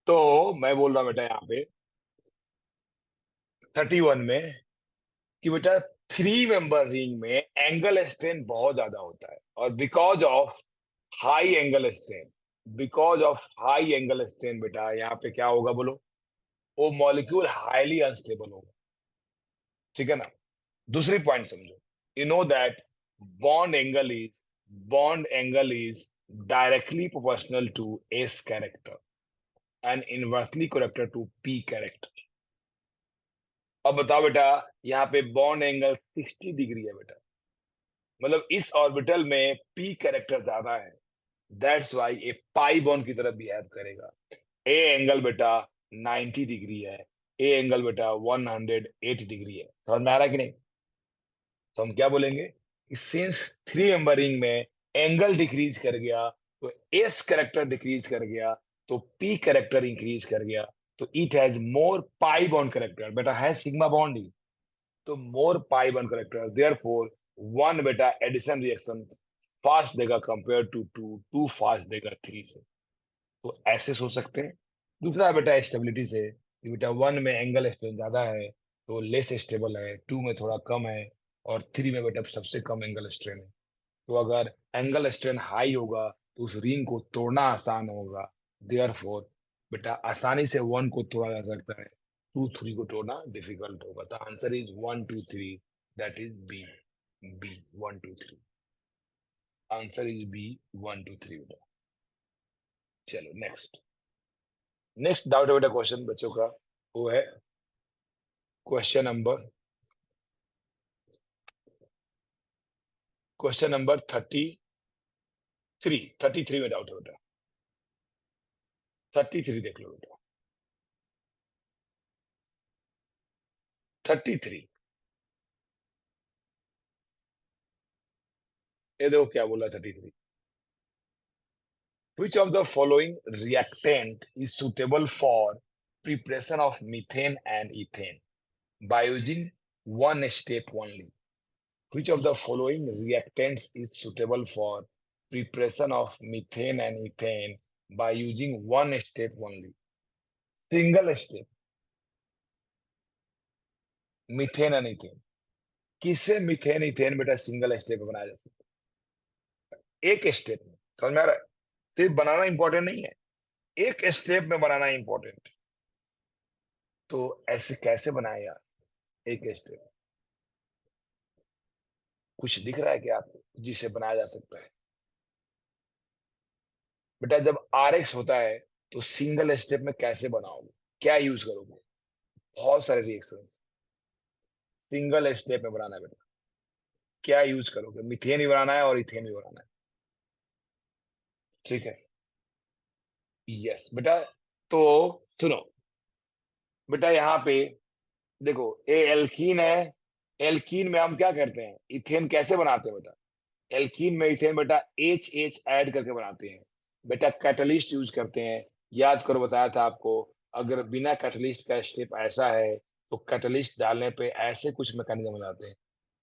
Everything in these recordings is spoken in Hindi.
तो मैं बोल रहा हूं बेटा यहाँ पे 31 में कि बेटा थ्री मेंबर रिंग में एंगल स्ट्रेन बहुत ज्यादा होता है, और because of high angle strain बेटा यहाँ पे क्या होगा बोलो, वो मॉलिक्यूल हाईली अनस्टेबल होगा। ठीक है ना। दूसरी पॉइंट समझो, you know that bond angle is bond angle is directly proportional to S character and inversely character to P character. अब बताओ बेटा, यहाँ पे बॉन्ड एंगल 60 डिग्री है बेटा, मतलब इस ऑर्बिटल में पी कैरेक्टर ज्यादा है। That's why A pi bond की तरह बिहेव करेगा। ए एंगल बेटा 90 डिग्री है, ए एंगल बेटा 108 डिग्री है। समझ में आ रहा है कि नहीं? तो हम क्या बोलेंगे कि सिंस थ्री मेंबरिंग में एंगल डिक्रीज कर गया, तो एस करेक्टर डिक्रीज कर गया, तो पी करेक्टर इंक्रीज कर गया, तो it has more pi bond character बेटा, है सिग्मा बॉन्ड ही, तो more pi bond character, therefore one बेटा एडिशन रिएक्शन फास्ट देगा compare to two, two fast देगा थ्री से। तो ऐसे सोच सकते हैं। दूसरा बेटा स्टेबिलिटी से, कि बेटा वन में एंगल स्ट्रेन ज्यादा है तो लेस स्टेबल है, टू में थोड़ा कम है, और थ्री में बेटा सबसे कम एंगल स्ट्रेन है। तो अगर एंगल स्ट्रेन हाई होगा तो उस रिंग को तोड़ना आसान होगा, देयरफॉर बेटा आसानी से वन को तोड़ा जा सकता है, टू थ्री को तोड़ना डिफिकल्ट होगा। तो answer is one two three, that is B. B one two three, answer is B one two three बेटा। चलो नेक्स्ट। नेक्स्ट डाउट है बेटा क्वेश्चन बच्चों का, वो है क्वेश्चन नंबर 33 में डाउट है बेटा। 33 देख लो बेटा। 33, ये देखो क्या बोला 33। Which of the following reactant is suitable for preparation of methane and ethane by using one step only? Which of the following reactants is suitable for preparation of methane and ethane by using one step only? Single step, methane and ethane. किससे मीथेन इथेन बेटा सिंगल स्टेप में बनाया जा सकता है? एक स्टेप में। समझ में आ रहा है? सिर्फ बनाना इंपॉर्टेंट नहीं है, एक स्टेप में बनाना इंपॉर्टेंट। तो ऐसे कैसे बनाया यार, एक स्टेप? कुछ दिख रहा है क्या आपको जिसे बनाया जा सकता है? बेटा जब RX होता है तो सिंगल स्टेप में कैसे बनाओगे, क्या यूज करोगे? बहुत सारे रिएक्शन सिंगल स्टेप में बनाना है बेटा। क्या यूज करोगे? मीथेन भी बनाना है और इथेन भी बनाना है। ठीक है। यस बेटा। तो सुनो बेटा, यहाँ पे देखो, ये एल्कीन है। एल्कीन में हम क्या करते हैं, इथेन कैसे बनाते हैं बेटा? एल्कीन में इथेन बेटा एच एच ऐड करके बनाते हैं बेटा, कैटलिस्ट यूज करते हैं। याद करो बताया था आपको, अगर बिना कैटलिस्ट का स्टेप ऐसा है तो कैटलिस्ट डालने पे ऐसे कुछ मैकेनिज्म हो जाते हैं,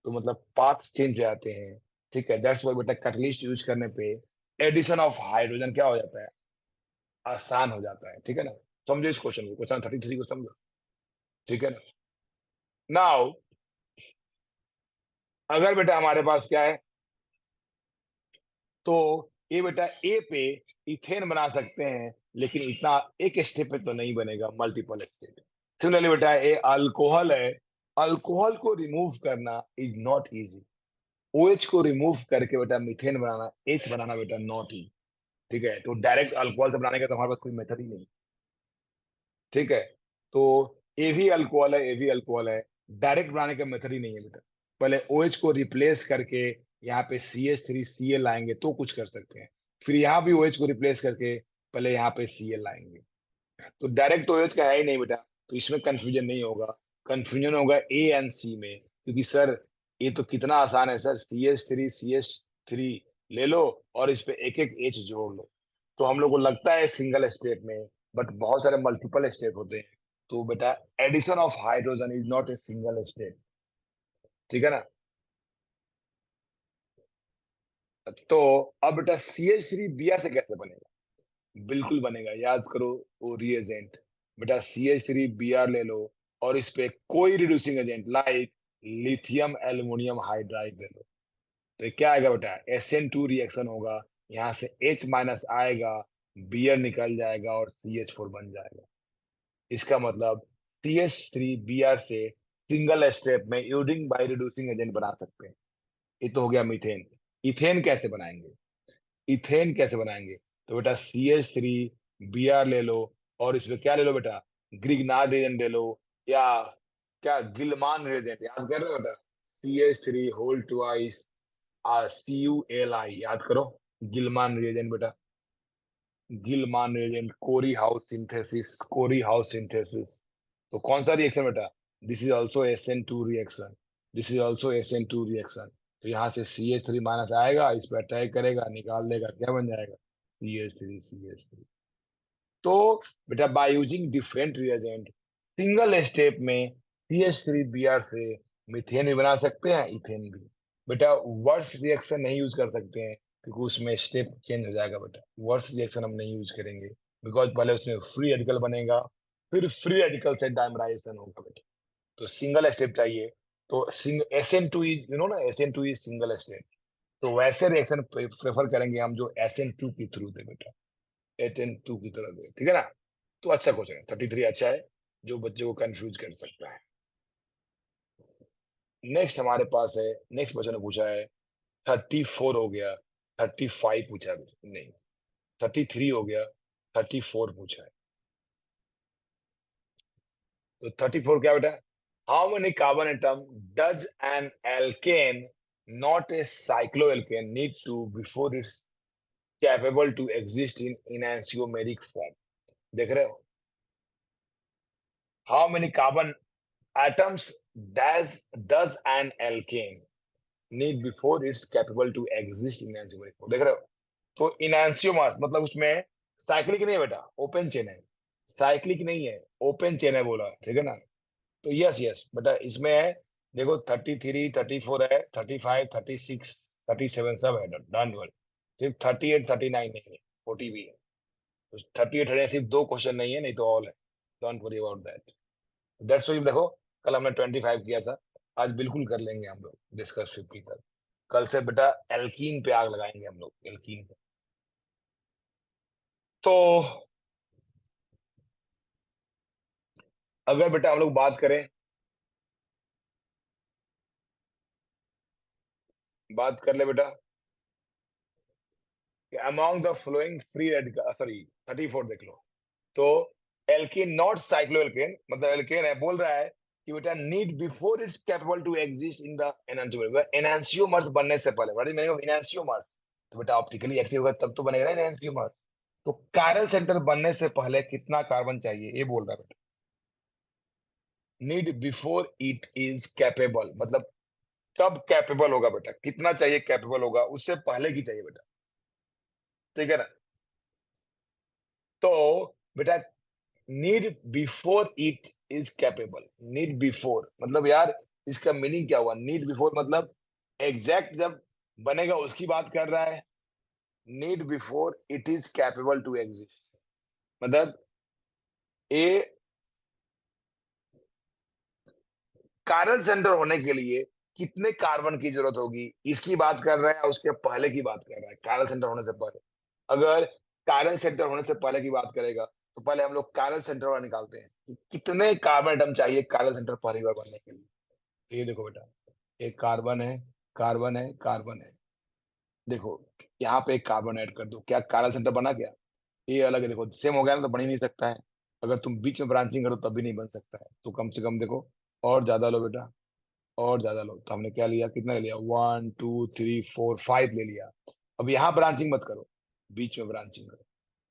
तो मतलब पाथ चेंज हो जाते हैं। ठीक है, दैट्स व्हाई बेटा कैटलिस्ट यूज करने पे एडिशन ऑफ हाइड्रोजन क्या हो जाता है, आसान हो जाता है। ठीक है ना। समझो इस क्वेश्चन को, क्वेश्चन 33 को समझो। ठीक है ना। नाउ अगर बेटा हमारे पास क्या है, तो ये बेटा ए पे इथेन बना सकते हैं, लेकिन इतना एक स्टेप पे तो नहीं बनेगा, मल्टीपल स्टेप। सिमिलरली बेटा ये अल्कोहल है, अल्कोहल को रिमूव करना इज नॉट इजी। OH को रिमूव करके बेटा मीथेन बनाना, एच बनाना बेटा नॉट इजी। ठीक है, तो डायरेक्ट अल्कोहल से बनाने का तो हमारे पास कोई मेथड ही नहीं। ठीक है। तो ये भी अल्कोहल है, डायरेक्ट बनाने का मेथड ही नहीं है बेटा। पहले OH को रिप्लेस करके यहाँ पे CH3Cl लाएंगे तो कुछ कर सकते हैं, फिर यहाँ भी OH को रिप्लेस करके पहले यहाँ पे Cl लाएंगे। तो डायरेक्ट तो OH का है ही नहीं बेटा, तो इसमें कंफ्यूजन नहीं होगा। कंफ्यूजन होगा ए एंड सी में, क्योंकि सर ये तो कितना आसान है सर, CH3 ले लो और इस पे एक एक H जोड़ लो। तो हम लोग को लगता है सिंगल स्टेप में, बट बहुत सारे मल्टीपल स्टेप होते हैं। तो बेटा addition of hydrogen is not a single step. ठीक है ना। तो अब बेटा CH3 Br से कैसे बनेगा? बिल्कुल बनेगा, याद करो वो रिएजेंट। बेटा CH3Br ले लो और इस पे कोई reducing agent like lithium aluminium hydride ले लो। तो ये क्या आएगा बेटा, SN2 रिएक्शन होगा, यहाँ से H माइनस आएगा, Br निकल जाएगा और CH4 बन जाएगा। इसका मतलब CH3Br से सिंगल स्टेप में यूडिंग बाई रिड्यूसिंग एजेंट बना सकते हैं। ये तो हो गया मीथेन। इथेन कैसे बनाएंगे? इथेन कैसे बनाएंगे? तो बेटा CH3Br ले लो और इसमें क्या ले लो बेटा, ग्रिग्नार्ड रिएजेंट ले लो, या क्या गिलमान रिएजेंट, याद कर रहे हो बेटा, CH3 होल ट्वाइस CuLi, याद करो गिलमान रिएजेंट बेटा, गिलमान रिएजेंट, कोरी हाउस सिंथेसिस। तो कौन सा रिएक्शन बेटा, this is also SN2 reaction, this is also SN2 reaction. तो यहाँ से CH3 माइनस आएगा, इस पर अटैक करेगा, निकाल देगा, क्या बन जाएगा, CH3। तो बेटा by using different reagent single step में CH3Br से मीथेन भी बना सकते हैं, इथेन भी। बेटा वर्स रिएक्शन नहीं यूज कर सकते हैं क्योंकि उसमें स्टेप चेंज हो जाएगा बेटा, वर्स रिएक्शन हम नहीं यूज करेंगे, बिकॉज पहले उसमें फ्री रेडिकल बनेगा, फिर फ्री रेडिकल से डायमराइजेशन होगा बेटा। तो सिंगल स्टेप चाहिए, तो SN2 इज यू नो ना, SN2 इज सिंगल स्टेप। तो वैसे रिएक्शन प्रेफर करेंगे हम जो SN2 के थ्रू दे बेटा, SN2 की तरह दे, ठीक है ना। तो अच्छा क्वेश्चन है, 33 अच्छा है, जो बच्चे को कंफ्यूज कर सकता है। नेक्स्ट हमारे पास है, नेक्स्ट बच्चों ने पूछा है 34 हो गया, 35 पूछा है, नहीं 33 हो गया, 34 पूछा है। तो 34 क्या बेटा, how many carbon atom does an alkane not a cycloalkane need to before its capable to exist in enantiomeric form? देख रहे हो, how many carbon atoms does an alkane need before it's capable to exist in enantiomer? देख रहे हो, तो इनैंसियोमर्स मतलब उसमें साइक्लिक नहीं है बेटा, ओपन चेन है, साइक्लिक नहीं है, ओपन चेन है बोला, ठीक है ना। तो यस यस बेटा इसमें है, देखो 33 34 है, 35 36 37 सब है, डन वर्ड। सिर्फ 38 39 नहीं है, 40 भी है। तो 38 है, सिर्फ दो क्वेश्चन नहीं है, नहीं तो ऑल है, don't worry about that. That's why देखो, कल हमने 25 किया था, आज बिल्कुल कर लेंगे हम लोग डिस्कस 50 तक। कल से बेटा एल्कीन पे आग लगाएंगे हम लोग, एल्कीन पे। तो अगर बेटा हम लोग बात करें, बात कर ले बेटा कि among the flowing free radical, sorry 34 देख लो। तो एल्कीन नॉट साइक्लोएल्केन, मतलब एल्केन है, बोल रहा है कि बेटा need before its capable to exist in the enantiomer, enantiomers बनने से पहले, what is meaning of enantiomers? तो बेटा ऑप्टिकली एक्टिव होगा तब तो बनेगा ना एनांसियोमर। तो कायरल सेंटर बनने से पहले कितना कार्बन चाहिए, ये बोल रहा है बेटा, need before it is capable, मतलब कब कैपेबल होगा बेटा, कितना चाहिए कैपेबल होगा, उससे पहले की चाहिए बेटा, ठीक है ना। तो बेटा need before it is capable, need before मतलब यार इसका मीनिंग क्या हुआ, नीड बिफोर मतलब एग्जैक्ट जब बनेगा उसकी बात कर रहा है, need before it is capable to exist, मतलब ए कायरल सेंटर होने के लिए कितने कार्बन की जरूरत होगी, इसकी बात कर रहा है, उसके पहले की बात कर रहा है, कायरल सेंटर होने से पहले। अगर कायरल सेंटर होने से पहले की बात करेगा तो पहले हम लोग कायरल सेंटर वाला निकालते हैं कि कितने कार्बन एटम चाहिए कायरल सेंटर पहली बार बनने के लिए। तो ये देखो बेटा, एक कार्बन है, कार्बन है, कार्बन है, देखो यहाँ पे एक कार्बन ऐड कर दो, क्या कायरल सेंटर बना क्या? ये अलग है, देखो सेम हो गया ना, तो बन ही नहीं सकता है। अगर तुम बीच में ब्रांचिंग करो तब भी नहीं बन सकता है, तो कम से कम देखो और ज्यादा लो बेटा, और ज्यादा लो। तो हमने क्या लिया, कितना ले लिया, 1 2 3 4 5 ले लिया। अब यहाँ ब्रांचिंग मत करो, बीच में ब्रांचिंग करो।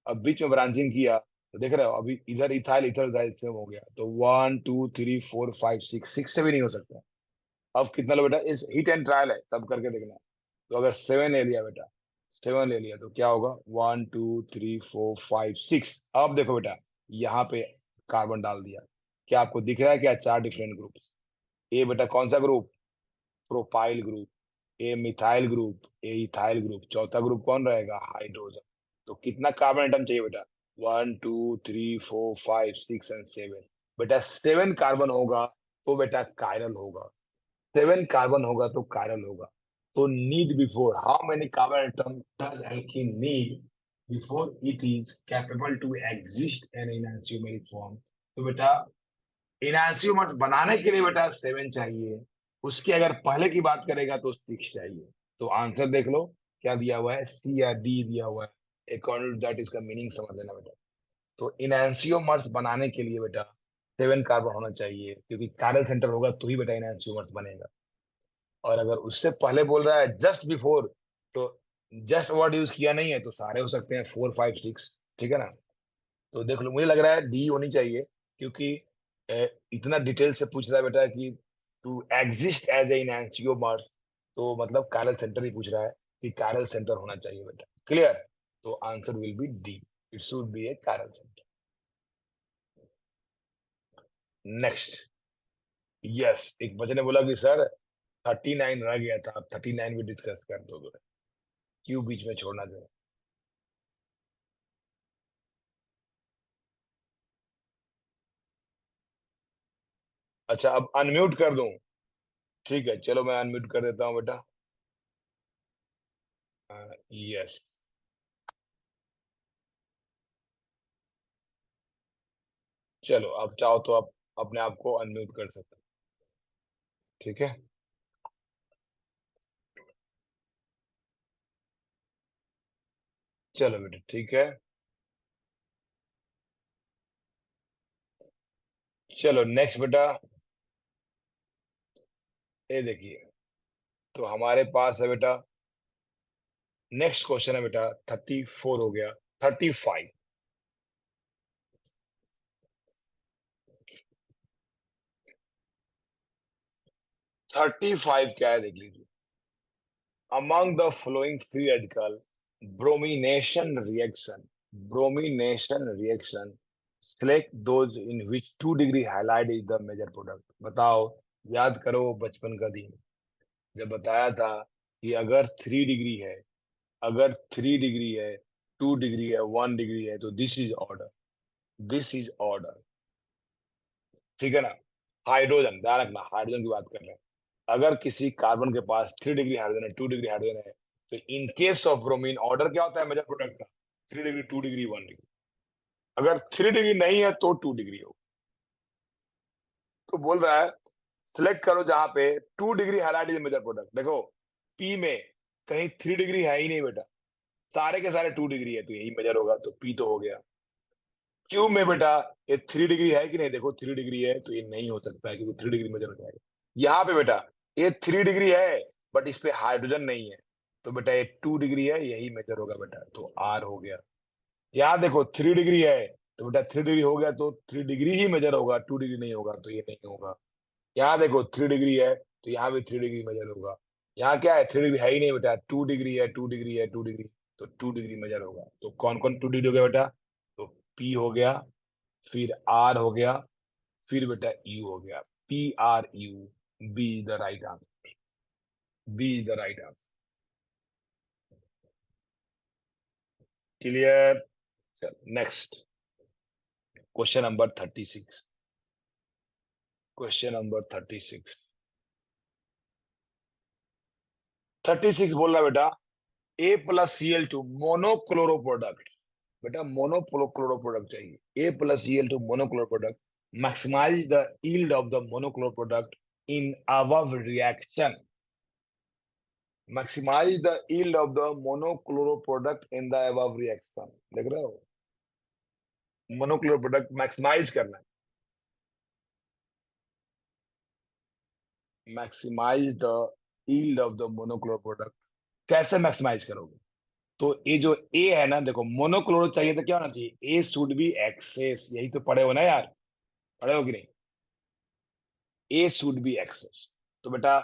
अब बीच में ब्रांचिंग किया तो देख रहे हो अभी इधर इथाइल इथर इथाइल सेम हो गया, तो 1 2 3 4 5 6, 6 से भी नहीं हो सकता। अब कितना लो बेटा, इस हिट एंड ट्रायल है, सब करके देखना। तो अगर 7 ले लिया बेटा, 7 ले लिया तो क्या होगा, 1 2 3 4 5 6। अब देखो बेटा यहाँ पे कार्बन डाल दिया, क्या आपको दिख रहा है क्या, चार डिफरेंट ग्रुप। ये बेटा कौन सा ग्रुप, प्रोपाइल ग्रुप, ए मिथाइल ग्रुप, ए इथाइल ग्रुप, चौथा ग्रुप कौन रहेगा, हाइड्रोजन। तो कितना कार्बन एटम चाहिए बेटा? 1 2 3 4 5 6 एंड 7। बेटा 7 कार्बन होगा तो बेटा कायरल होगा, 7 कार्बन होगा तो कायरल होगा। तो need before, how many carbon atom does alkene need before it is capable to exist in enantiomeric form? तो बेटा इनांसियोमर्स बनाने के लिए बेटा 7 चाहिए, उसके अगर पहले की बात करेगा तो 6 चाहिए। तो आंसर देख लो क्या दिया हुआ है, सी या डी दिया हुआ है। अकॉर्डिंग टू दैट इसका मीनिंग समझ लेना बेटा। तो इनांसियोमर्स बनाने के लिए बेटा 7 कार्बन होना चाहिए, क्योंकि कायरल सेंटर होगा तो ही बेटा इनांसियोमर्स बनेगा। और अगर उससे पहले बोल रहा है जस्ट बिफोर, तो जस्ट वर्ड यूज किया नहीं है तो सारे हो सकते हैं, 4 5 6। ठीक है ना? तो देख लो, मुझे लग रहा है डी होनी चाहिए, क्योंकि इतना डिटेल से पूछ रहा है बेटा कि टू एग्जिस्ट एज ए इनएंशियोमर्स, तो मतलब कायरल सेंटर ही पूछ रहा है कि कायरल सेंटर होना चाहिए बेटा। क्लियर? तो answer will be D, it should be A chiral centre. Next. Yes, एक बच्चे ने बोला कि सर 39 रह गया था, आप 39 भी डिस्कस कर दो, क्यों बीच में छोड़ना जो है? अच्छा, अब अनम्यूट कर दूं? ठीक है, चलो मैं अनम्यूट कर देता हूँ बेटा। यस, चलो आप चाहो तो आप अपने आप को अनम्यूट कर सकते हो। ठीक है, चलो बेटा ठीक है। चलो नेक्स्ट बेटा, ये देखिए, तो हमारे पास है बेटा, नेक्स्ट क्वेश्चन है बेटा, 34 हो गया, 35। 35 क्या है देख लीजिए। Among the flowing free radical bromination reaction, bromination reaction, select those in which 2 degree halide is the major product. बताओ, याद करो बचपन का दिन, जब बताया था कि अगर 3 डिग्री है, अगर 3 डिग्री है, 2 डिग्री है, 1 डिग्री है, तो this is order, this is order. ठीक है ना? हाइड्रोजन, ध्यान रखना हाइड्रोजन की बात कर रहे हैं। अगर किसी कार्बन के पास 3 डिग्री हाइड्रोजन है, 2 डिग्री हाइड्रोजन है, तो in case of bromine order क्या होता है मेजर प्रोडक्ट का? 3 डिग्री, 2 डिग्री, 1 डिग्री। अगर 3 डिग्री नहीं है तो 2 डिग्री हो। तो बोल रहा है सिलेक्ट करो जहां पे 2 degree halide is major product. देखो पी में कहीं 3 डिग्री है ही नहीं बेटा, सारे के सारे 2 डिग्री है, तो यही मेजर होगा, तो पी तो हो गया। क्यू में बेटा ये 3 डिग्री है कि नहीं? देखो 3 डिग्री है, तो ये नहीं हो सकता है, क्योंकि 3 डिग्री मेजर हो जाएगा। यहाँ पे बेटा ये 3 डिग्री है, बट इस पे हाइड्रोजन नहीं है, तो बेटा ये 2 डिग्री है, यही मेजर होगा बेटा, तो आर हो गया। यहाँ देखो 3 डिग्री है, तो बेटा 3 डिग्री हो गया, तो 3 डिग्री ही मेजर होगा, 2 डिग्री नहीं होगा, तो ये नहीं होगा। यहाँ देखो 3 डिग्री है, तो यहाँ भी 3 डिग्री मेजर होगा। यहाँ क्या है? 3 डिग्री है ही नहीं बेटा, 2 डिग्री है, 2 डिग्री है, 2 डिग्री, तो 2 डिग्री मेजर होगा। तो कौन कौन 2 डिग्री हो गया बेटा? तो पी हो गया, फिर आर हो गया, फिर बेटा यू हो गया। P R U, B the right answer, B the right answer. Clear? चल next, question number 36। Question number 36। 36 बोल रहा है बेटा, A plus C L two monochloro product. बेटा मोनोक्लोरो प्रोडक्ट चाहिए, A plus C L two monochloro product, maximize the yield of the monochloro product in above reaction. Maximize the yield of the monochloro product in the above reaction. देख रहे हो? मोनोक्लोरो प्रोडक्ट मैक्सिमाइज करना है, maximize the yield of the monochloro product. कैसे मैक्सिमाइज करोगे? तो ये जो ए है ना, देखो मोनोक्लोरो चाहिए तो क्या होना चाहिए? ए शुड बी एक्सेस, यही तो पढ़े हो ना यार, पढ़े हो कि नहीं? ए शुड बी एक्सेस। तो बेटा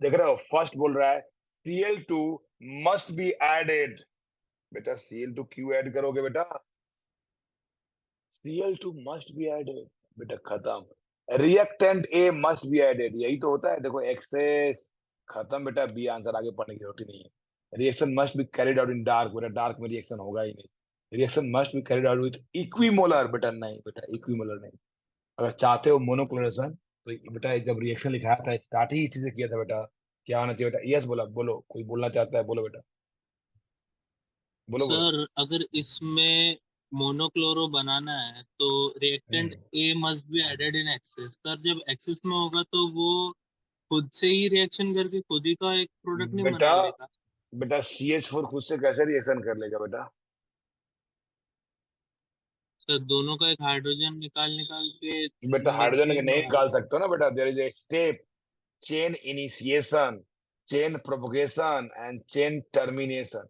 देख रहे हो, फर्स्ट बोल रहा है Cl2 मस्ट बी एडेड। बेटा Cl2 क्यों ऐड करोगे बेटा? Cl2 मस्ट बी एडेड, बेटा खत्म। Reactant A must be added, यही तो होता है। देखो एक्सेस, खत्म बेटा, बी आंसर, आगे पढ़ने की जरूरत ही नहीं है। Reaction must be carried out in dark, बेटा डार्क में रिएक्शन होगा ही नहीं। Reaction must be carried out with equimolar, बेटा नहीं, बेटा इक्विमोलर नहीं। अगर चाहते हो मोनोक्लोनरेशन तो बेटा जब रिएक्शन लिखाया था स्टार्ट ही इसी से किया था बेटा। क्या होना चाहिए बेटा? यस बोला, बोलो कोई बोलना चाहता है, बोलो बेटा, बोलो बोलो। सर अगर इसमें मोनोक्लोरो बनाना है तो reactant hmm. A must be added in excess. Sir जब एक्सेस में होगा तो वो खुद से ही रिएक्शन करके खुद ही का एक प्रोडक्ट नहीं बेटा बना लेगा। बेटा CH4 खुद से कैसे रिएक्शन कर लेगा बेटा? सर दोनों का एक हाइड्रोजन निकाल निकाल के बेटा हाइड्रोजन मीथेन नहीं बना निकाल लेगा। सकते हो ना बेटा, there is a step, chain initiation, chain propagation and chain termination.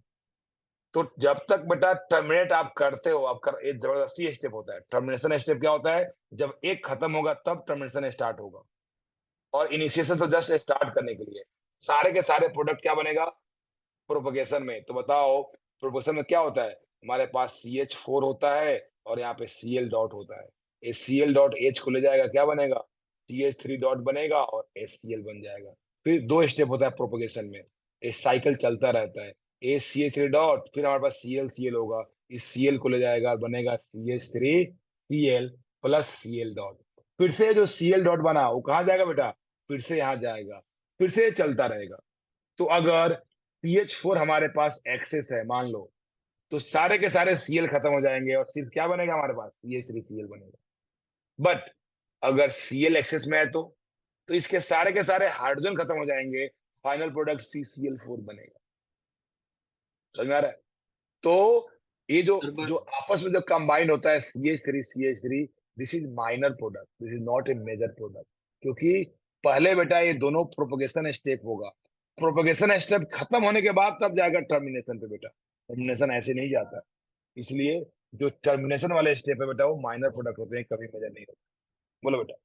तो जब तक बेटा टर्मिनेट आप करते हो, आप कर, एक जबरदस्ती स्टेप होता है। टर्मिनेशन स्टेप क्या होता है? जब एक खत्म होगा तब टर्मिनेशन स्टार्ट होगा। और इनिशिएशन तो जस्ट स्टार्ट करने के लिए। सारे के सारे प्रोडक्ट क्या बनेगा प्रोपोगेशन में? तो बताओ प्रोपोगेशन में क्या होता है? हमारे पास CH4 होता है और यहाँ पे Cl डॉट होता है। ये Cl डॉट H को ले जाएगा, क्या बनेगा? CH3 डॉट बनेगा और HCl बन जाएगा। फिर दो स्टेप होता है प्रोपोगेशन में, ये साइकिल चलता रहता है। ए CH3 डॉट, फिर हमारे पास Cl होगा, इस Cl को ले जाएगा और बनेगा CH3Cl प्लस Cl डॉट। फिर से जो Cl डॉट बना वो कहाँ जाएगा बेटा? फिर से यहाँ जाएगा, फिर से ये चलता रहेगा। तो अगर CH4 हमारे पास एक्सेस है मान लो, तो सारे के सारे Cl खत्म हो जाएंगे और सिर्फ क्या बनेगा हमारे पास? CH3Cl बनेगा। बट अगर Cl एक्सेस में है तो इसके सारे के सारे हाइड्रोजन खत्म हो जाएंगे, फाइनल प्रोडक्ट CCl4 बनेगा। समझ में आ रहा है? तो ये जो सर जो आपस में जो कंबाइन होता है CH3 this is minor product, this is not a major product. क्योंकि पहले बेटा ये दोनों प्रोपोगेशन स्टेप होगा, प्रोपोगेशन स्टेप खत्म होने के बाद तब जाएगा टर्मिनेशन पे बेटा। टर्मिनेशन ऐसे नहीं जाता। इसलिए जो टर्मिनेशन वाले स्टेप है बेटा वो माइनर प्रोडक्ट होते हैं, कभी मेजर नहीं होते। बोलो बेटा।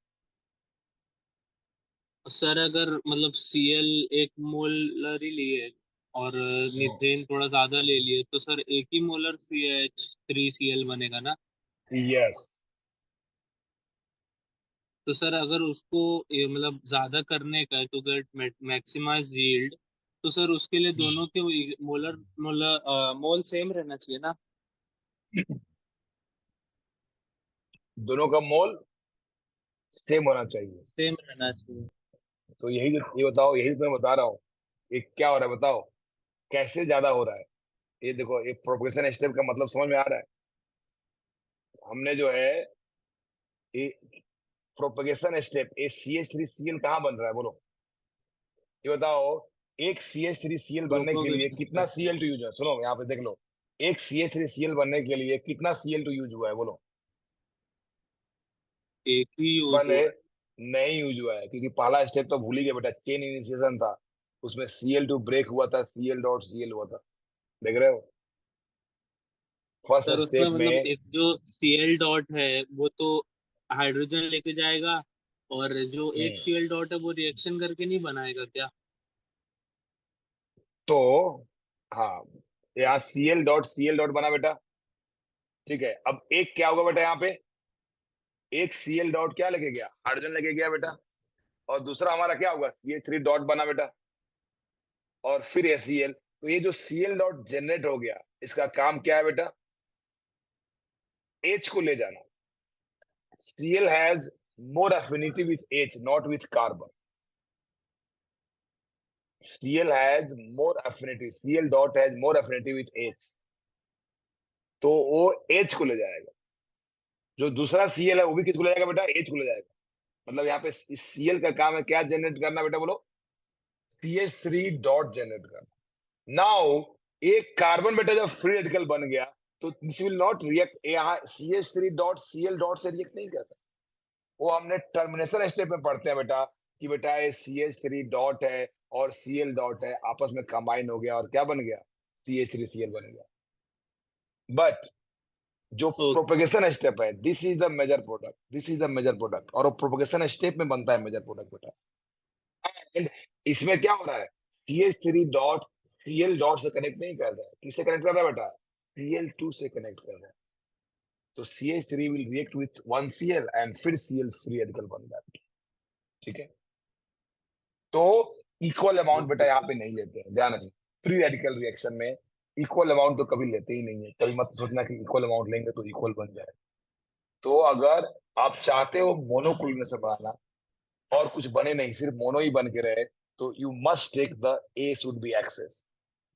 सर अगर मतलब सीएल एक मोलर ही लिए और मीथेन थोड़ा ज्यादा ले लिए तो सर एक ही मोलर CH3Cl बनेगा ना। यस। तो सर अगर उसको ये मतलब ज्यादा करने का है टू गेट मैक्सिमाइज यील्ड तो सर उसके लिए दोनों के मोलर मोलर मोल सेम रहना चाहिए ना। दोनों का मोल सेम होना चाहिए। सेम रहना चाहिए। तो यही जो ये बताओ, यही तो मैं बता रहा हूँ। ये क्या हो रहा है बताओ, कैसे ज्यादा हो रहा है? ये देखो, ये प्रोपोगेशन स्टेप का मतलब समझ में आ रहा है? हमने जो है ये प्रोपोगेशन स्टेप, ये CH3Cl कहाँ बन रहा है बोलो? ये बताओ, एक CH3Cl बनने के लिए प्रोपोगेशन कितना स्टेप Cl2 यूज है? सुनो यहाँ पे देख लो, एक CH3Cl बनने के लिए कितना Cl2 यूज हुआ है बोलो? एक ही यूज पहले हुआ है। नहीं यूज हुआ है, क्योंकि पहला स्टेप तो भूल ही गए बेटा, चेन इनिशिएशन था। उसमें Cl2 ब्रेक हुआ था, Cl डॉट Cl हुआ था। देख रहे हो? फर्स्ट सर उसमें स्टेप मतलब में। एक जो Cl डॉट है वो तो हाइड्रोजन लेके जाएगा और जो एक हम्म, Cl डॉट है वो रिएक्शन करके नहीं बनाएगा क्या। तो हाँ, यहाँ Cl डॉट बना बेटा। ठीक है, अब एक क्या होगा बेटा यहाँ पे? एक Cl डॉट क्या लेके गया? हाइड्रोजन लेके गया बेटा। और दूसरा हमारा क्या होगा? CH3 डॉट बना बेटा, और फिर HCl। तो ये जो Cl डॉट जनरेट हो गया, इसका काम क्या है बेटा? H को ले जाना। Cl has more affinity with H, not with carbon. Cl has more affinity, Cl dot has more affinity with H, तो वो H को ले जाएगा। जो दूसरा Cl है वो भी किसको ले जाएगा बेटा? H को ले जाएगा। मतलब यहाँ पे इस Cl का काम है क्या जनरेट करना बेटा बोलो? CH3 डॉट जनरेट करना। नाउ एक कार्बन बेटा जब फ्री रेडिकल बन गया, तो दिस विल नॉट रिएक्ट, यहाँ CH3 डॉट Cl डॉट से रिएक्ट नहीं करता। वो हमने टर्मिनेशन स्टेप में पढ़ते हैं बेटा, कि बेटा ये CH3 डॉट है और Cl डॉट है, आपस में कंबाइन हो गया और क्या बन गया? CH3Cl बन गया। बट जो ओके। प्रोपेगेशन स्टेप है, this is the major product, this is the major product, और वो प्रोपेगेशन स्टेप में बनता है मेजर प्रोडक्ट बेटा। एंड इसमें क्या हो रहा है? CH3 डॉट Cl डॉट से कनेक्ट नहीं कर रहा है, किससे कनेक्ट कर रहा है बेटा? Cl2 से कनेक्ट कर रहा है। तो CH3 will react with one Cl and फिर Cl फ्री रेडिकल बन रहा है। ठीक है? तो इक्वल अमाउंट बेटा ओके यहाँ सर। पे नहीं लेते हैं, ध्यान रखना। फ्री रेडिकल रिएक्शन में इक्वल अमाउंट तो कभी लेते ही नहीं है, कभी मत सोचना कि इक्वल अमाउंट लेंगे तो इक्वल बन जाए। तो अगर आप चाहते हो मोनोक्लोनल बनाना और कुछ बने नहीं, सिर्फ मोनो ही बन के रहे, तो you must take the A should be excess.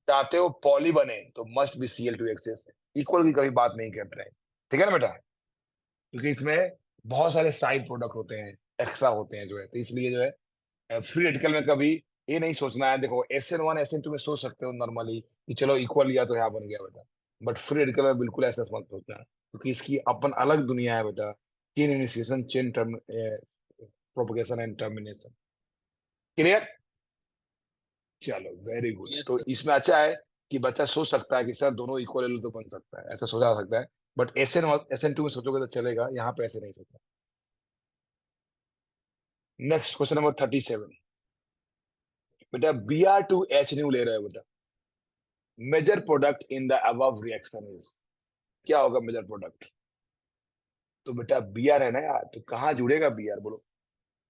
चाहते हो पॉली बने तो must be Cl2 access. Equal की कभी बात नहीं कर रहे हैं, ठीक है ना बेटा, क्योंकि इसमें बहुत सारे साइड प्रोडक्ट होते हैं, एक्स्ट्रा होते हैं जो है, तो इसलिए जो है फ्री रेडिकल में कभी ये नहीं सोचना है। देखो SN1 SN2 में सोच सकते हो नॉर्मली कि चलो इक्वल लिया तो यहाँ बन गया बेटा, बट फ्री रेडिकल में बिल्कुल ऐसा मत सोचना है, क्योंकि इसकी अपन अलग दुनिया है बेटा। Chain initiation, chain propagation and termination. Clear? चलो वेरी गुड। यस तो सर। इसमें अच्छा है कि बच्चा सोच सकता है कि सर दोनों इक्वल ले लो तो बन सकता है, ऐसा सोचा जा सकता है। बट SN2 में सोचोगे तो चलेगा, यहाँ पे ऐसे नहीं सोचना। Next question number 37। बेटा Br2H न्यू ले रहे हो बेटा, major product in the above reaction is, क्या होगा मेजर प्रोडक्ट? तो बेटा Br है ना यार, तो कहाँ जुड़ेगा Br बोलो?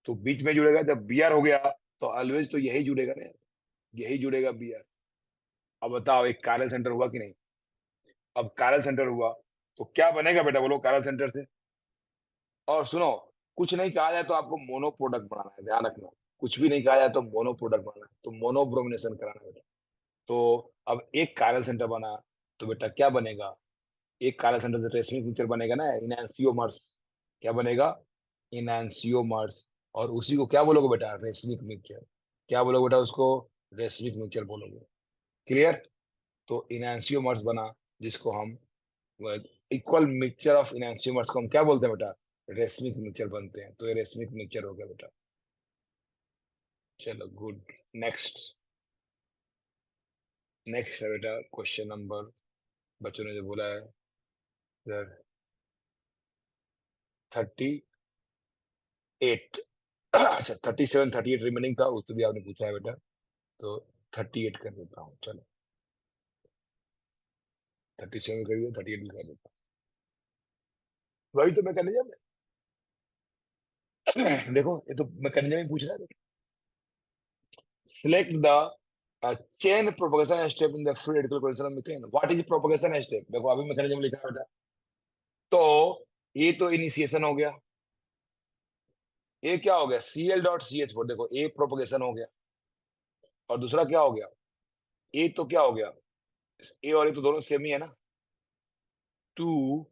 तो बीच में जुड़ेगा, जब Br हो गया तो ऑलवेज तो यही जुड़ेगा ना यार, यही जुड़ेगा Br। अब बताओ एक कार्य सेंटर हुआ कि नहीं? अब कार्य सेंटर हुआ तो क्या बनेगा बेटा बोलो कार्य सेंटर से? और सुनो, कुछ नहीं कहा जाए तो आपको मोनो प्रोडक्ट बनाना है, ध्यान रखना। कुछ भी नहीं कहा जाए तो मोनो प्रोडक्ट बनाना है, तो मोनो ब्रोमिनेशन कराना है बेटा। तो अब एक कार्य सेंटर बना तो बेटा क्या बनेगा? एक काला सेंटर से रेशमिक मिक्सचर बनेगा ना, इनैंसियोमर्स। क्या बनेगा? इनैंसियोमर्स। और उसी को क्या बोलोगे बेटा? Racemic mixture. क्या बोलोगे बेटा उसको? रेशमिक मिक्सचर बोलोगे। क्लियर? तो इनैंसियोमर्स बना, जिसको हम इक्वल मिक्सचर ऑफ इनैंसियोमर्स को हम क्या बोलते हैं बेटा? रेशमिक मिक्सचर बनते हैं, तो ये रेशमिक मिक्सचर हो गया बेटा। चलो गुड। नेक्स्ट। नेक्स्ट है बेटा क्वेश्चन नंबर, बच्चों ने जो बोला है सर, 38। अच्छा 37 38 रिमेनिंग था, उसको भी आपने पूछा है बेटा, तो 38 कर देता हूँ चलो। 37 कर दिया, 38 भी कर देता हूँ। वही तो मैं करने जा देखो ये तो मैं करने में पूछ रहा है। Select the chain propagation step in the free radical collision of methane. What is propagation step? देखो अभी मैकेनिज्म लिखा है बेटा। तो ये तो इनिशिएशन हो गया, ये क्या हो गया? Cl.CH4। देखो ए प्रोपगेशन हो गया, और दूसरा क्या हो गया? ए तो क्या हो गया? ए और ए तो दोनों सेम ही है ना। टू,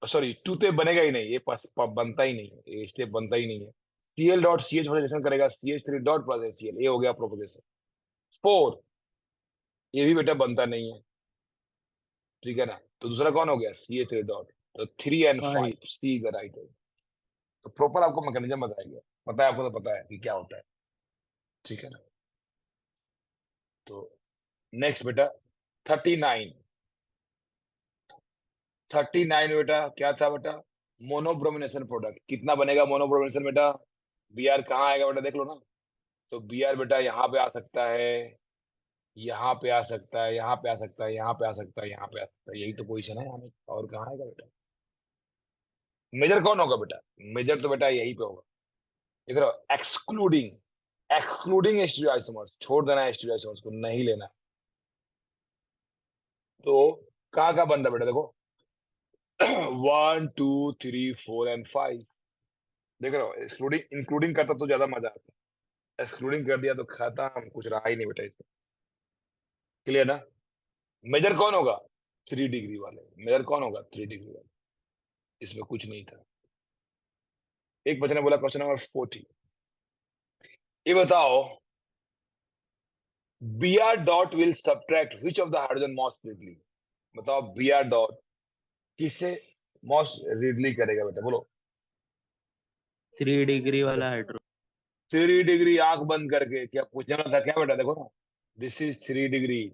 सॉरी टू तो बनेगा ही नहीं, ये बनता ही नहीं है, ये स्टेप बनता ही नहीं है। Cl.CH रिएक्शन करेगा CH3 डॉट प्लस HCl, ये हो गया प्रोपोगेशन। 4, ये भी बेटा बनता नहीं है, ठीक है ना। तो दूसरा कौन हो गया? CH3 dot. तो 3 and 5, सी द राइट। तो प्रॉपर आपको मैकेनिज्म बताया गया, पता है आपको, तो पता है कि क्या होता है, ठीक है ना। तो नेक्स्ट बेटा 39। 39 बेटा क्या था बेटा? Monobromination product. कितना बनेगा मोनोब्रोमिनेशन बेटा? Br कहाँ आएगा बेटा देख लो ना। तो Br बेटा यहाँ पे आ सकता है, यहाँ पे आ सकता है, यहाँ पे आ सकता है, यहाँ पे आ सकता है, यहाँ पे आ सकता है, यही तो पोजीशन है आने का। और कहाँ आएगा बेटा? मेजर कौन होगा बेटा? मेजर तो बेटा यहीं पे होगा, देख रहे हो, एक्सक्लूडिंग, एक्सक्लूडिंग H2 आइसोमर्स, छोड़ देना H2 आइसोमर्स को, नहीं लेना। तो कहाँ कहाँ बन रहा है बेटा देखो 1 2 3 4 and 5। देख रहे हो, एक्सक्लूडिंग इंक्लूडिंग करता तो ज्यादा मजा आता, एक्सक्लूडिंग कर दिया तो खाता हम कुछ रहा ही नहीं बेटा इसमें। क्लियर ना? मेजर कौन होगा? 3 डिग्री वाले। मेजर कौन होगा? 3 डिग्री वाले। इसमें कुछ नहीं था। एक बच्चे ने बोला क्वेश्चन नंबर 40, ये बताओ Br dot will subtract which of the hydrogen most readily. बताओ Br डॉट किससे मोस्ट रिडली करेगा बेटा बोलो? 3 डिग्री वाला हाइड्रो। 3 डिग्री आंख बंद करके, क्या पूछना था क्या बेटा? देखो ना, दिस इज 3 डिग्री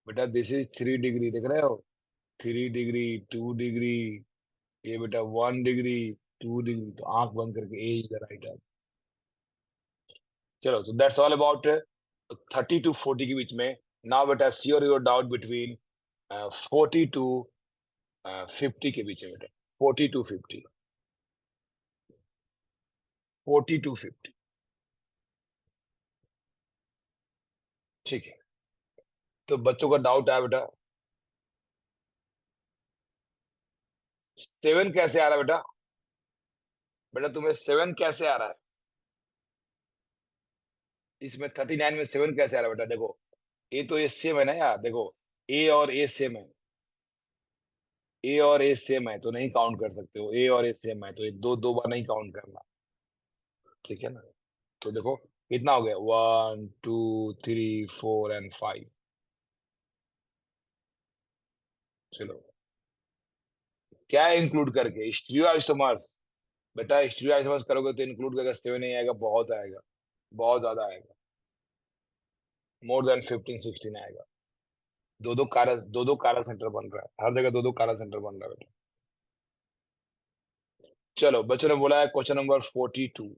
बेटा, दिस इज 3 डिग्री, देख रहे हो? 3 डिग्री, 2 डिग्री, ये बेटा 1 डिग्री, 2 डिग्री, तो आंख बंद करके ए इज द राइट आंसर। चलो, तो दैट्स ऑल अबाउट 30 to 40 के बीच में। नाउ बेटा sure your doubt between 40 to 50 के बीच में बेटा। 40 to 50, 40 to 50, ठीक है। तो बच्चों का डाउट है बेटा 7 कैसे आ रहा है बेटा? बेटा तुम्हें 7 कैसे आ रहा है? इसमें 39 में 7 कैसे आ रहा है बेटा? देखो ए तो ए सेम है ना यार, देखो ए और ए सेम है, ए और ए सेम है तो नहीं काउंट कर सकते हो, ए और ए सेम है तो ये दो दो बार नहीं काउंट करना, ठीक है ना? तो देखो कितना हो गया, 1 2 3 4 एंड 5। चलो क्या इंक्लूड करके स्टीरियो आइसोमर्स, बेटा स्टीरियो आइसोमर्स करोगे तो इंक्लूड करके 7 नहीं आएगा, बहुत आएगा, बहुत ज्यादा आएगा, मोर देन 15 16 आएगा। दो दो कारा सेंटर बन रहा है, हर जगह दो दो कारा सेंटर बन रहा है बेटा। चलो बच्चों ने बोला है क्वेश्चन नंबर 42,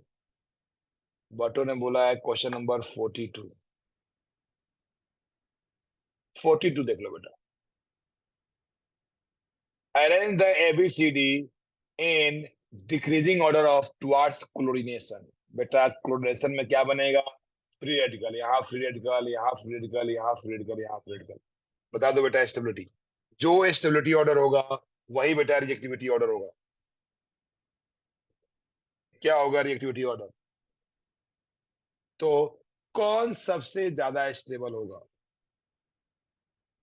बच्चों ने बोला है क्वेश्चन नंबर 42, 42 देख लो बेटा। Arrange the ABCD in decreasing order of towards chlorination। बेटा क्लोरीनेशन में क्या बनेगा? फ्री रेडिकल, यहाँ फ्री रेडिकल, यहाँ फ्री रेडिकल, यहाँ फ्री रेडिकल, यहाँ फ्री रेडिकल। बता दो बेटा स्टेबिलिटी, जो स्टेबिलिटी ऑर्डर होगा वही बेटा रिएक्टिविटी ऑर्डर होगा। क्या होगा रिएक्टिविटी ऑर्डर? तो कौन सबसे ज्यादा स्टेबल होगा?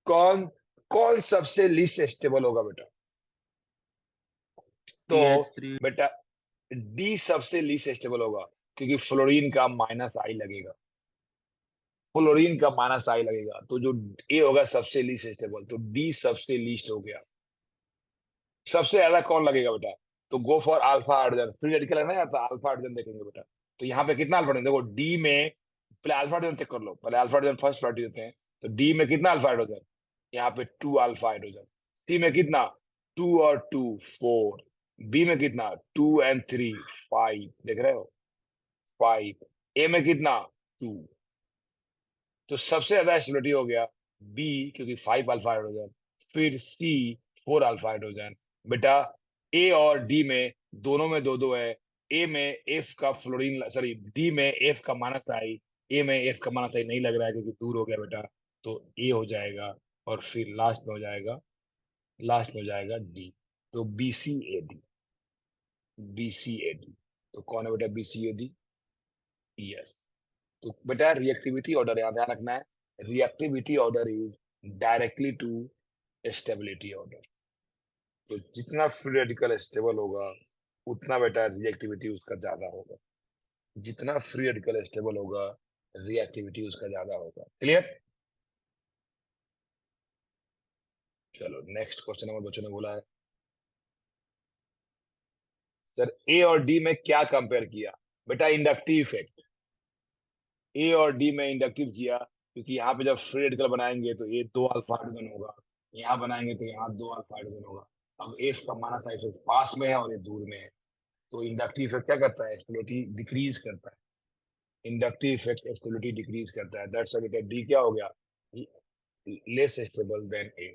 कौन कौन सबसे लीस्ट स्टेबल होगा बेटा? तो CH3। बेटा डी सबसे लीस्ट स्टेबल होगा, क्योंकि फ्लोरीन का माइनस आई लगेगा, फ्लोरीन का माइनस आई लगेगा, तो जो ए होगा सबसे लीस्ट स्टेबल, तो डी सबसे लीस्ट हो गया। सबसे ज्यादा कौन लगेगा बेटा? तो go for alpha hydrogen, free radical है ना यार, तो अल्फा हाइड्रोजन देखेंगे बेटा। तो यहाँ पे कितना अल्फा हाइड्रोजन, देखो डी में पहले अल्फा हाइड्रोजन चेक कर लो, पहले अल्फा हाइड्रोजन फर्स्ट प्रायोरिटी देते हैं। तो डी में कितना अल्फा हाइड्रोजन? यहाँ पे 2 अल्फा हाइड्रोजन। सी में कितना? 2 और 2 4। बी में कितना? 2 एंड 3 5, देख रहे हो? 5। ए में कितना? 2। तो सबसे ज्यादा स्टेबिलिटी हो गया बी, क्योंकि 5 अल्फा हाइड्रोजन, फिर सी 4 अल्फा हाइड्रोजन। बेटा ए और डी में दोनों में दो दो है, ए में एफ का फ्लोरीन, सॉरी डी में एफ का माइनस आई, ए में एफ का माइनस आई नहीं लग रहा है क्योंकि दूर हो गया बेटा, तो ए हो जाएगा, और फिर लास्ट में हो जाएगा, लास्ट में हो जाएगा डी। तो B C A D, B C A D. तो कौन है बेटा B C A D? Yes. तो बेटा रिएक्टिविटी ऑर्डर यहाँ ध्यान रखना है, reactivity order is directly to stability order. तो जितना फ्री रेडिकल स्टेबल होगा उतना बेटा रिएक्टिविटी उसका ज्यादा होगा, जितना फ्री रेडिकल स्टेबल होगा रिएक्टिविटी उसका ज्यादा होगा। क्लियर? चलो नेक्स्ट क्वेश्चन नंबर बच्चों ने बोला है सर ए और डी में क्या कंपेयर किया? बेटा इंडक्टिव इफेक्ट, ए और डी में इंडक्टिव किया, क्योंकि यहाँ पे जब फ्री रेडिकल बनाएंगे तो ये 2 अल्फा हाइड्रोजन होगा, यहाँ बनाएंगे तो यहाँ 2 अल्फा हाइड्रोजन होगा। अब एफ का माइनस साइड पास में है और ये दूर में है, तो इंडक्टिव इफेक्ट क्या करता है? स्टेबिलिटी डिक्रीज करता है, इंडक्टिव इफेक्ट स्टेबिलिटी डिक्रीज करता है, दैट्स व्हाई डी क्या हो गया? Less stable than A.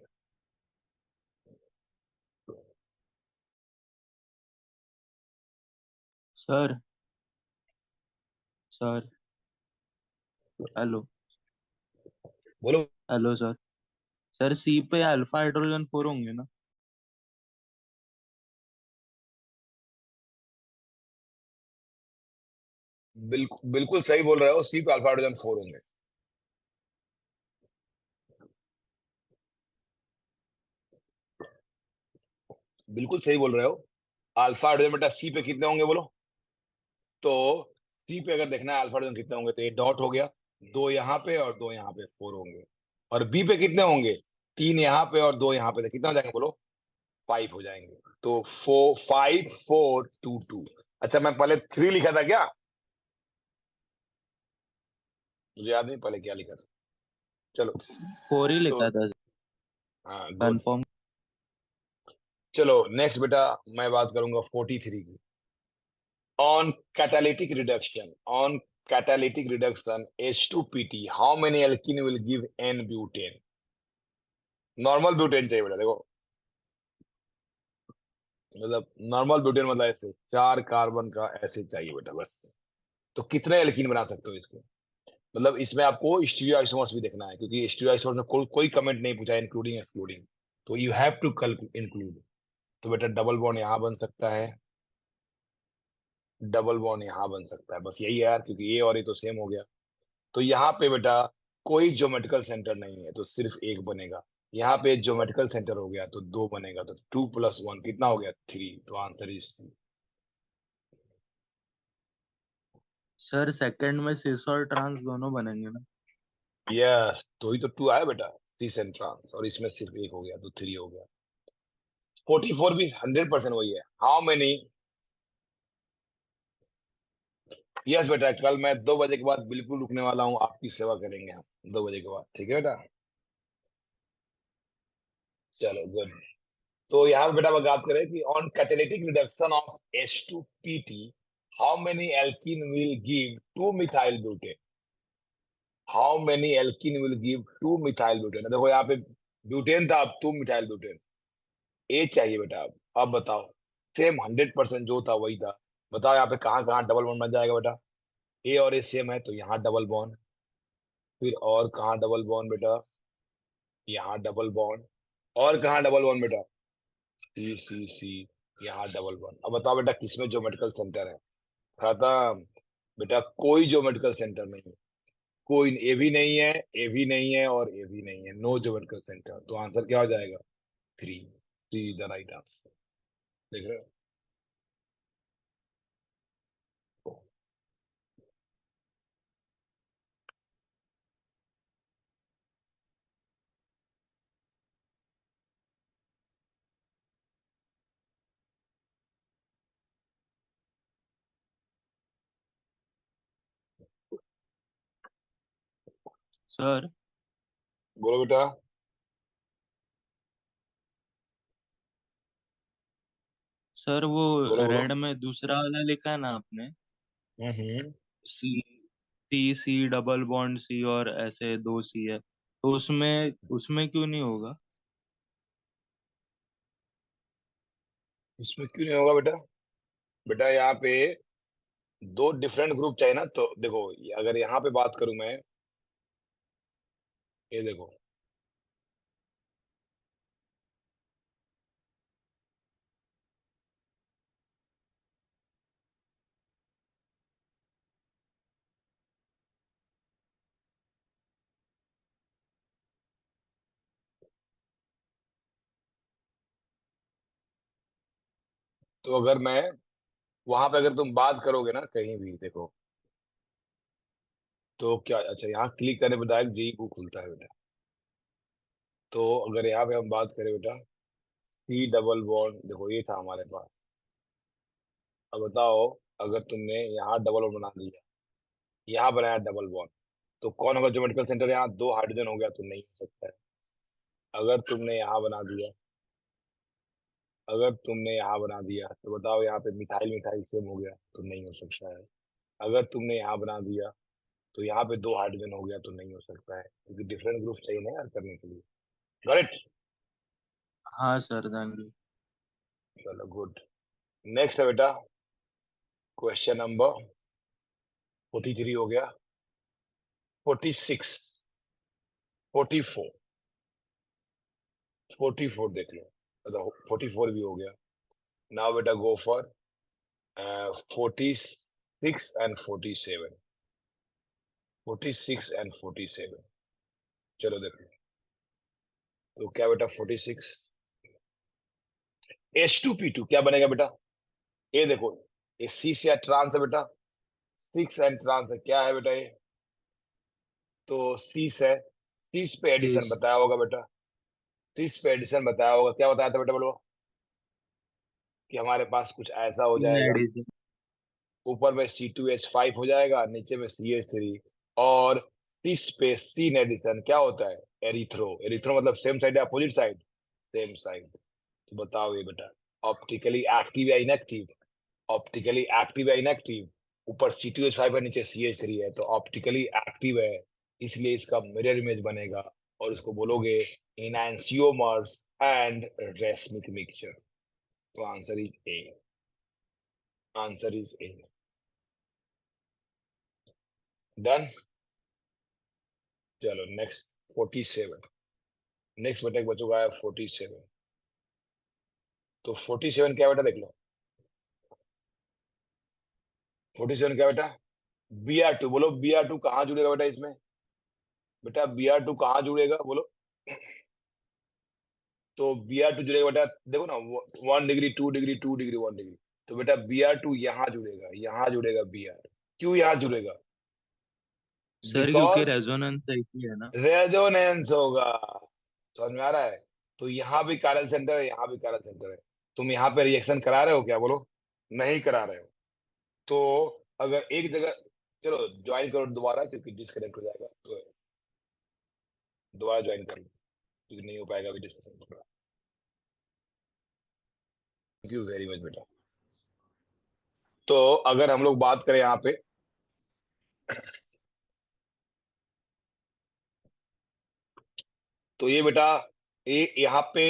Sir sir hello. बोलो। Hello sir. सर सी पे अल्फा हाइड्रोजन 4 होंगे ना? बिल्कुल बिल्कुल सही बोल रहे हो, सी पे अल्फा हाइड्रोजन 4 होंगे, बिल्कुल सही बोल रहे हो। अल्फा हाइड्रोजन बेटा सी पे कितने होंगे बोलो? तो सी पे अगर देखना है अल्फा हाइड्रोजन कितने होंगे, तो ये डॉट हो गया, 2 यहाँ पे और 2 यहाँ पे, 4 होंगे। और बी पे कितने होंगे? 3 यहाँ पे और 2 यहाँ पे, तो कितना हो जाएंगे बोलो? 5 हो जाएंगे। तो 4 5 4 2 2। अच्छा मैं पहले 3 लिखा था क्या? मुझे याद नहीं पहले क्या लिखा था। चलो 4 ही तो लिखा था। हाँ गुड। कंफर्म। चलो नेक्स्ट बेटा, मैं बात करूंगा 43 की। On catalytic reduction, on catalytic reduction H2PT, how many alkene will give N butane? Normal butane चाहिए बेटा, देखो मतलब नॉर्मल ब्यूटेन मतलब ऐसे 4 कार्बन का ऐसे चाहिए बेटा बस। तो कितने एल्कीन बना सकते हो इसके? मतलब इसमें आपको स्टीरियो आइसोमर्स भी देखना है, क्योंकि स्टीरियो आइसोमर्स में कोई कमेंट नहीं पूछा इंक्लूडिंग एक्सक्लूडिंग, तो यू हैव टू कल इंक्लूड। तो बेटा डबल बॉन्ड यहाँ बन सकता है, डबल बॉन्ड यहाँ बन सकता है, बस यही है यार, क्योंकि ये और ये तो सेम हो गया। तो यहाँ पे बेटा कोई ज्योमेट्रिकल सेंटर नहीं है, तो सिर्फ एक बनेगा। यहाँ पे ज्योमेट्रिकल सेंटर हो गया तो दो बनेगा, तो 2 + 1 कितना हो गया, 3। तो आंसर इज सर सेकंड में सिस और ट्रांस दोनों बनेंगे ना? यस, तो ही तो 2 आया बेटा, सी सेंट्रांस, और इसमें सिर्फ एक हो गया तो 3 हो गया। 44 भी 100% वही है। हाउ मेनी, यस बेटा, कल मैं 2 बजे के बाद बिल्कुल रुकने वाला हूँ, आपकी सेवा करेंगे हम 2 बजे के बाद, ठीक है बेटा। चलो गुड। तो यहाँ पे बेटा बात करें कि on catalytic reduction of H2PT, how many alkene will give 2 methyl butane, how many alkene will give 2 methyl butane. देखो यहाँ पे ब्यूटेन था, अब 2 मिथाइल ब्यूटेन, ए चाहिए बेटा। अब बताओ, सेम 100% जो था वही था। बताओ यहाँ पे कहाँ कहाँ डबल बॉन्ड बन जाएगा बेटा, ए और ए सेम है तो यहाँ डबल बॉन्ड, फिर और कहाँ डबल बॉन्ड बेटा, यहाँ डबल बॉन्ड, और कहाँ डबल बॉन्ड बेटा, सी सी सी, यहाँ डबल बॉन्ड। अब बताओ बेटा किसमें ज्योमेट्रिकल सेंटर है, खत्म बेटा, कोई ज्योमेट्रिकल सेंटर नहीं है, कोई, ए भी नहीं है, ए भी नहीं है, और ए भी नहीं है, नो ज्योमेट्रिकल सेंटर। तो आंसर क्या हो जाएगा, 3। थ्री द राइट आंसर, देख रहे हो। सर बोलो बेटा। सर वो बोलो बोलो। रेड में दूसरा वाला लिखा है ना आपने, hmm. C, T C double bond C और ऐसे दो सी है, तो उसमें उसमें क्यों नहीं होगा? इसमें क्यों नहीं होगा बेटा, बेटा यहाँ पे दो डिफरेंट ग्रुप चाहिए ना, तो देखो अगर यहाँ पे बात करूं मैं, ये देखो, तो अगर मैं वहां पे, अगर तुम बात करोगे ना कहीं भी, देखो तो क्या, अच्छा यहाँ क्लिक करने पर डायरेक्ट जेई बुक खुलता है बेटा। तो अगर यहाँ पे हम बात करें बेटा, सी डबल बॉन्ड, देखो ये था हमारे पास। अब बताओ, अगर तुमने यहाँ डबल बॉन्ड बना दिया, यहाँ बनाया डबल बॉन्ड, तो कौन होगा ज्योमेट्रिकल सेंटर, यहाँ दो हाइड्रोजन हो गया तो नहीं हो सकता है। अगर तुमने यहाँ बना दिया, अगर तुमने यहाँ बना दिया तो बताओ यहाँ पे मिथाइल मिथाइल सेम हो गया तो नहीं हो सकता है। अगर तुमने यहाँ बना दिया तो यहाँ पे दो हाइड्रोजन हो गया तो नहीं हो सकता है, क्योंकि डिफरेंट ग्रुप चाहिए ना यार करने के लिए। करेक्ट। हाँ सर, थैंक यू। चलो गुड। नेक्स्ट है बेटा, क्वेश्चन नंबर 43 हो गया, 46, 44, 44 देख लो, मतलब 44 भी हो गया। नाउ बेटा गो फॉर 46 एंड 47, 46 एंड 47, चलो देखो। तो क्या बेटा 46, H2P2 क्या बनेगा बेटा, ये देखो, ये सी से ट्रांस है बेटा, 6 एंड ट्रांस है, क्या है बेटा ये, तो सीस है, सीस पे एडिशन इस बताया होगा बेटा, सीस पे एडिशन बताया होगा, क्या बताया था बेटा बोलो, कि हमारे पास कुछ ऐसा हो तीन जाएगा, एडिशन। ऊपर में C2H5 हो जाएगा, नीचे में CH3, और सीस पे सीन एडिशन क्या होता है, एरिथ्रो, एरिथ्रो मतलब सेम साइड है अपोजिट साइड, सेम साइड। तो बताओ ये बेटा, ऑप्टिकली एक्टिव या इनएक्टिव, ऑप्टिकली एक्टिव है इनएक्टिव, ऊपर C2H5 है नीचे CH3 है, तो ऑप्टिकली एक्टिव है, इसलिए इसका मिरर इमेज बनेगा, और उसको बोलोगे इनैंसियोमर्स एंड रेसमिक मिक्सचर। तो answer is a, answer is a. Done. चलो नेक्स्ट 47, नेक्स्ट बेटा एक बच्चों का है 47। तो 47 क्या बेटा, देख लो 47 क्या बेटा, Br2। बोलो Br2 कहाँ जुड़ेगा बेटा इसमें, बेटा Br2 कहाँ जुड़ेगा बोलो। तो Br2 जुड़ेगा बेटा, देखो ना 1 डिग्री 2 डिग्री 2 डिग्री 1 डिग्री। तो बेटा Br2 यहाँ जुड़ेगा, यहाँ जुड़ेगा Br। क्यों यहाँ जुड़ेगा, सर क्योंकि बिकॉज रेजोनेंस ऐसी है ना। रेजोनेंस होगा। समझ में आ रहा है। तो यहाँ भी कारल सेंटर है, यहाँ भी कारल सेंटर है। तुम यहाँ पे रिएक्शन करा रहे हो क्या बोलो, नहीं करा रहे हो। तो अगर एक जगह, चलो ज्वाइन करो दोबारा क्योंकि डिस्कनेक्ट हो जाएगा, तो दोबारा ज्वाइन कर लो क्योंकि नहीं हो पाएगा अभी discussion. Thank you very much बेटा। तो अगर हम लोग बात करें यहाँ पे, तो ये बेटा ये यहाँ पे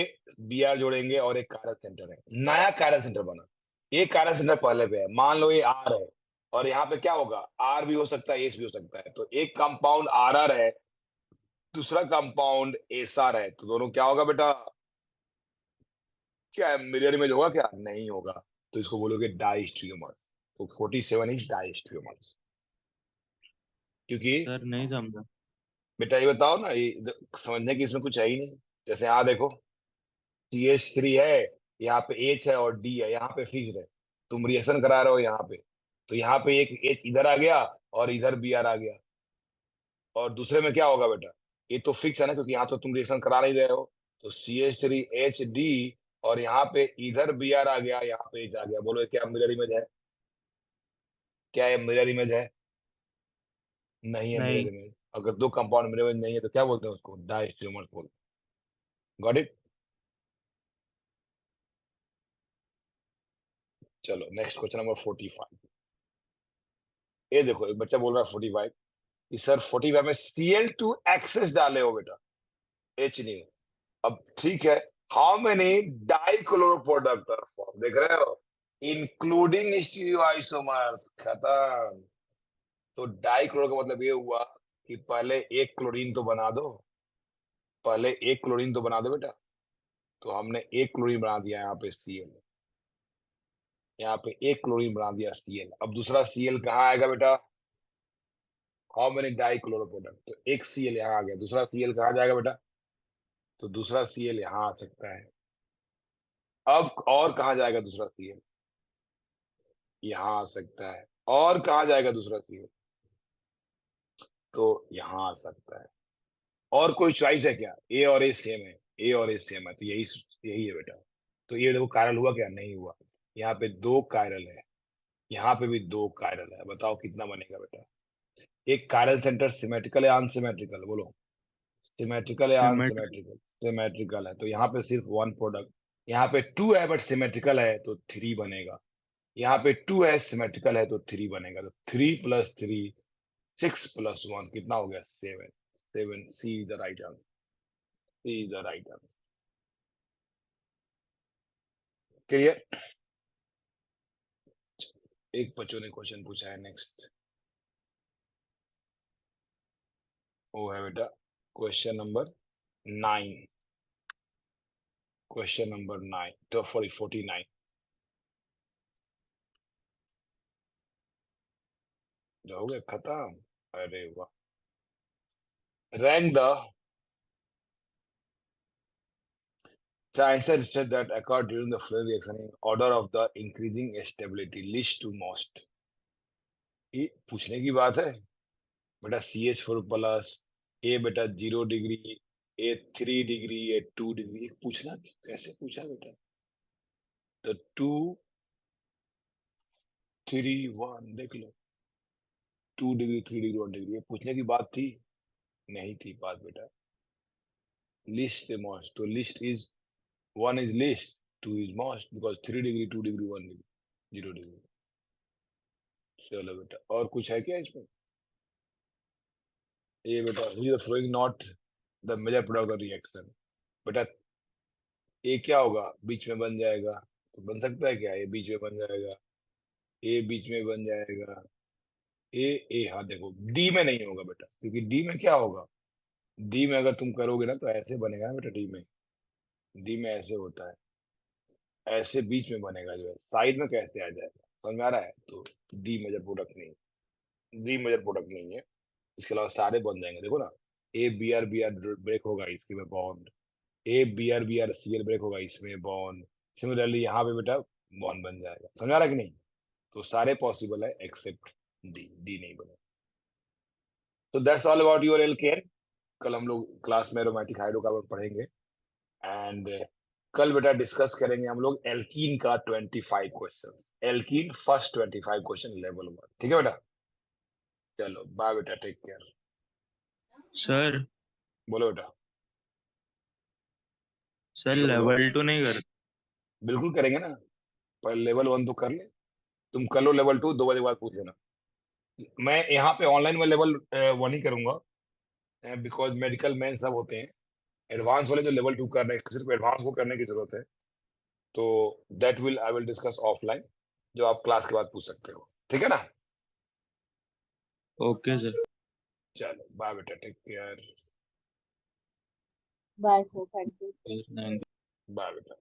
Br जोड़ेंगे और एक कारक सेंटर है, नया कारक सेंटर बना। ये कारक सेंटर पहले पे है, मान लो ये R है, और यहाँ पे क्या होगा, R भी हो सकता है, S भी हो सकता है। तो एक कंपाउंड RR है, दूसरा कंपाउंड SR है, तो दोनों क्या होगा बेटा, क्या मिरर इमेज होगा क्या, नहीं होगा। तो इसको बोलोगे डाइस्ट्रियोमर। तो 47 इज डाइस्ट्रियोमर्स। क्योंकि सर नहीं समझा। बेटा ये बताओ ना, ये समझने की इसमें कुछ है ही नहीं। जैसे यहाँ देखो CH3 है, यहाँ पे H है और D है, यहाँ पे फिक्स है। तुम रिएक्शन करा रहे हो यहाँ पे, तो यहाँ पे एक H इधर आ गया और इधर Br आ गया। और दूसरे में क्या होगा बेटा, ये तो फिक्स है ना, क्योंकि यहाँ तो तुम रिएक्शन करा नहीं रहे हो। तो CH3HD, और यहाँ पे इधर Br आ गया, यहाँ पे H आ गया। बोलो ये क्या मिरर इमेज है, क्या ये मिरर इमेज है, नहीं है मिरर नहीं। इमेज। अगर दो कंपाउंड मिरर इमेज नहीं है तो क्या बोलते हैं उसको, डायस्ट्रोमर्स बोलते हैं। Got it. चलो नेक्स्ट क्वेश्चन नंबर 45। ये देखो एक बच्चा बोल रहा है 45 कि सर 45 में Cl2 एक्सेस डाले हो बेटा, H नहीं हो। अब ठीक है, how many dichloro product are form, देख रहे हो, इंक्लूडिंग स्टीरियोआइसोमर्स, खत्म। तो डाइक्लोरो का मतलब ये हुआ कि पहले एक क्लोरीन तो बना दो, पहले एक क्लोरीन तो बना दो बेटा। तो हमने एक क्लोरीन बना दिया यहाँ पे Cl, यहाँ पे एक क्लोरीन बना दिया Cl। अब दूसरा Cl कहाँ आएगा बेटा, हाउ मेनी डाइक्लोरो प्रोडक्ट, तो एक Cl यहाँ आ गया, दूसरा Cl कहाँ जाएगा बेटा, तो दूसरा Cl यहाँ आ सकता है। अब और कहाँ जाएगा दूसरा Cl, यहाँ आ सकता है। और कहाँ जाएगा दूसरा Cl, तो यहाँ आ सकता है। और कोई चॉइस है क्या, ए और ए सेम है, ए और ए सेम है, तो यही यही है बेटा। तो ये देखो कायरल हुआ क्या, नहीं हुआ। यहाँ पे दो कायरल है, यहाँ पे भी दो कायरल है, बताओ कितना बनेगा बेटा। एक कायरल सेंटर सिमेट्रिकल है अनसिमेट्रिकल, बोलो सिमेट्रिकल है सिमेट्रिक। अनसिमेट्रिकल, सिमेट्रिकल है, तो यहाँ पे सिर्फ वन प्रोडक्ट। यहाँ पे टू है बट सिमेट्रिकल है तो थ्री बनेगा। यहाँ पे टू है सिमेट्रिकल है तो थ्री बनेगा। तो 3 + 3 6 + 1 कितना हो गया, 7। 7 see the right answer, see the right answer. Clear. एक बच्चों ने क्वेश्चन पूछा है नेक्स्ट, वो है बेटा क्वेश्चन नंबर 9, क्वेश्चन नंबर 9 तो 49। हो गया खत्म, अरे वाह। Rank the, scientists said that occur during the Fourier reaction in order of the increasing stability least to most। ये पूछने की बात है बेटा, CH4+, ए बेटा 0 डिग्री, ए 3 डिग्री, ए 2 डिग्री, पूछना कैसे पूछा बेटा। तो 2 3 1 देख लो, 2 डिग्री 3 डिग्री 1 डिग्री, ये पूछने की बात थी, नहीं थी बात बेटा। लिस्ट से मोस्ट, तो least is, one is least, two is most, because 3 degree 2 degree 1 degree 0 degree. चलो बेटा और कुछ है क्या इसमें, ये बेटा ही following not the major product of reaction. बेटा ये क्या होगा, बीच में बन जाएगा, तो बन सकता है क्या, ये बीच में बन जाएगा, ए बीच में बन जाएगा, ए ए, हाँ देखो डी में नहीं होगा बेटा, क्योंकि डी में क्या होगा, डी में अगर तुम करोगे ना तो ऐसे बनेगा ना बेटा, डी में ऐसे होता है, ऐसे बीच में बनेगा, जो है साइड में कैसे आ जाएगा, समझ में आ रहा है? तो डी मेजर प्रोडक्ट नहीं, डी मेजर प्रोडक्ट नहीं है। इसके अलावा सारे बन जाएंगे, देखो ना, बी आर ब्रेक होगा इसके में bond, B R C L break होगा इसमें बॉन्ड, सिमिलरली यहाँ पे बेटा बॉन्ड बन जाएगा, समझ आ रहा है कि नहीं? तो सारे पॉसिबल है एक्सेप्ट डी, डी नहीं बने। तो that's all about your alkane. कल हम लोग क्लास में एरोमेटिक हाइड्रोकार्बन पढ़ेंगे, एंड कल बेटा डिस्कस करेंगे हम लोग एल्कीन का 25 question, alkene first 25 question level 1, ठीक है बेटा? चलो बाय बेटा, टेक केयर। सर बोलो बेटा। सर बोलो बोलो। लेवल 2 नहीं कर? बिल्कुल करेंगे ना, पर लेवल 1 तो कर ले, तुम कर लो लेवल 2, 2 बजे बाद पूछ लेना। मैं यहाँ पे ऑनलाइन में लेवल 1 ही करूंगा, बिकॉज मेडिकल मैन सब होते हैं, एडवांस वाले जो लेवल 2 कर रहे हैं सिर्फ एडवांस को करने की जरूरत है। तो that will I will discuss offline, जो आप क्लास के बाद पूछ सकते हो, ठीक है ना? Okay sir. चलो बाय बेटा, take care. Bye, sir. Thank you. Thank bye बेटा।